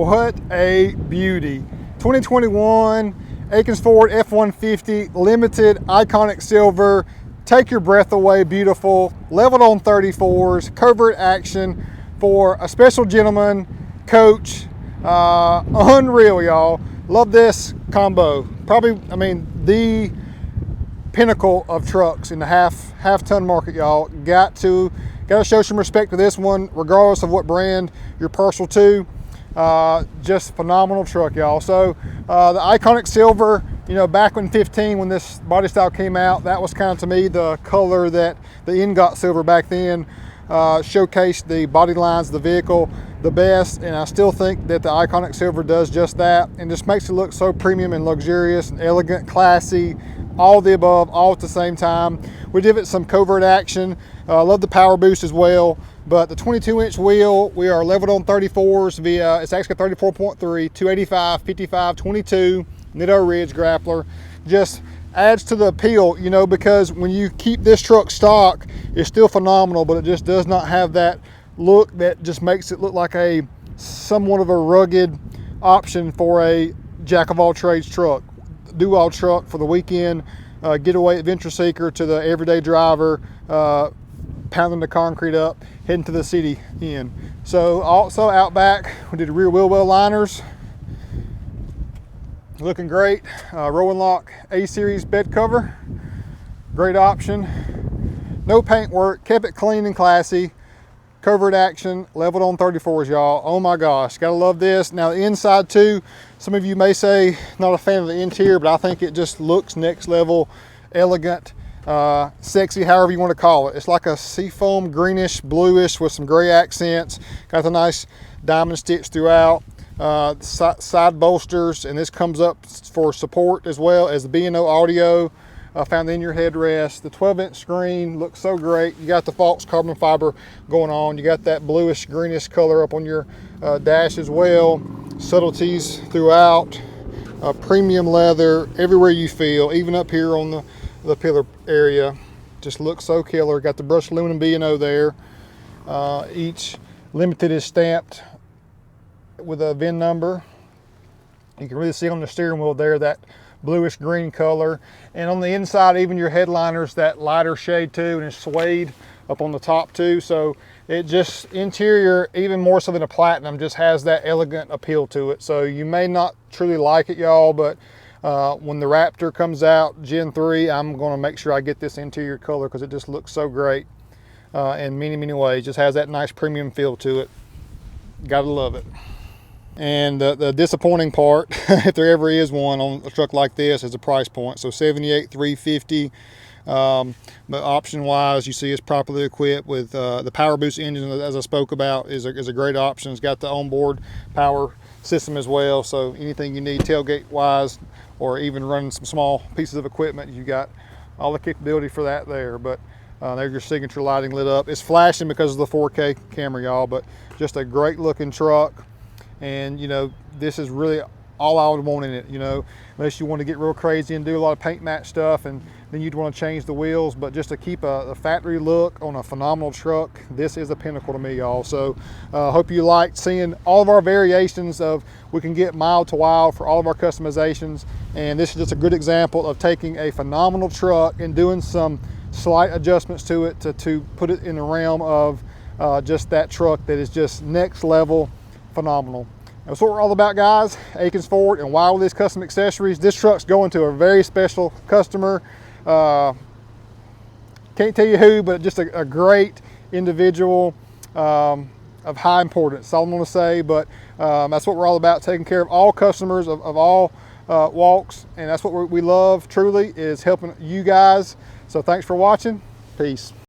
What a beauty. 2021 Akins Ford F150 limited iconic silver. Take your breath away, beautiful. Leveled on 34s, covert action for a special gentleman, coach. Unreal, y'all. Love this combo. Probably, I mean, the pinnacle of trucks in the half ton market, y'all. Got to show some respect to this one, regardless of what brand you're partial to. Just phenomenal truck, y'all. So the iconic silver, you know, back in 15 when this body style came out, that was kind of, to me, the color that the ingot silver back then showcased the body lines of the vehicle the best, and I still think that the iconic silver does just that and just makes it look so premium and luxurious and elegant, classy, all the above, all at the same time. We give it some covert action. Love the Powerboost as well, but the 22-inch wheel, we are leveled on 34s via, it's actually 34.3, 285, 55, 22, Nitto Ridge grappler. Just adds to the appeal, you know, because when you keep this truck stock, it's still phenomenal, but it just does not have that look that just makes it look like a somewhat of a rugged option for a jack of all trades truck, do all truck for the weekend, getaway adventure seeker to the everyday driver, pounding the concrete up, heading to the city in. So also out back, we did rear wheel well liners, looking great. Rolling lock A-series bed cover, great option. No paint work, kept it clean and classy. Covert action, leveled on 34s, y'all. Oh my gosh, gotta love this. Now the inside too, some of you may say not a fan of the interior, but I think it just looks next level, elegant, sexy, however you want to call it. It's like a seafoam greenish, bluish with some gray accents. Got the nice diamond stitch throughout. Side bolsters, and this comes up for support as well as the B&O audio found in your headrest. The 12-inch screen looks so great. You got the false carbon fiber going on. You got that bluish greenish color up on your dash as well. Subtleties throughout. Premium leather everywhere you feel, even up here on the pillar area. Just looks so killer. Got the brushed aluminum B&O there. Each limited is stamped with a VIN number. You can really see on the steering wheel there that bluish green color, and on the inside even your headliners that lighter shade too, and it's suede up on the top too. So it just, interior even more so than a platinum, just has that elegant appeal to it. So you may not truly like it, y'all, but when the Raptor comes out Gen 3, I'm going to make sure I get this interior color because it just looks so great in many ways. Just has that nice premium feel to it. Gotta love it. And the disappointing part, if there ever is one on a truck like this, is the price point. So $78,350. But option wise, you see it's properly equipped with the Powerboost engine, as I spoke about, is a great option. It's got the onboard power system as well. So anything you need tailgate wise, or even running some small pieces of equipment, you got all the capability for that there. But there's your signature lighting lit up. It's flashing because of the 4K camera, y'all, but just a great looking truck. And you know, this is really all I would want in it, you know, unless you want to get real crazy and do a lot of paint match stuff, and then you'd want to change the wheels. But just to keep a factory look on a phenomenal truck, this is a pinnacle to me, y'all. So hope you liked seeing all of our variations of, we can get mild to wild for all of our customizations. And this is just a good example of taking a phenomenal truck and doing some slight adjustments to it to put it in the realm of just that truck that is just next level phenomenal. That's what we're all about, guys. Akins Ford and Willies Custom Accessories. This truck's going to a very special customer. Can't tell you who, but just a great individual of high importance. That's all I'm going to say, but that's what we're all about, taking care of all customers of all walks, and that's what we love truly, is helping you guys. So thanks for watching. Peace.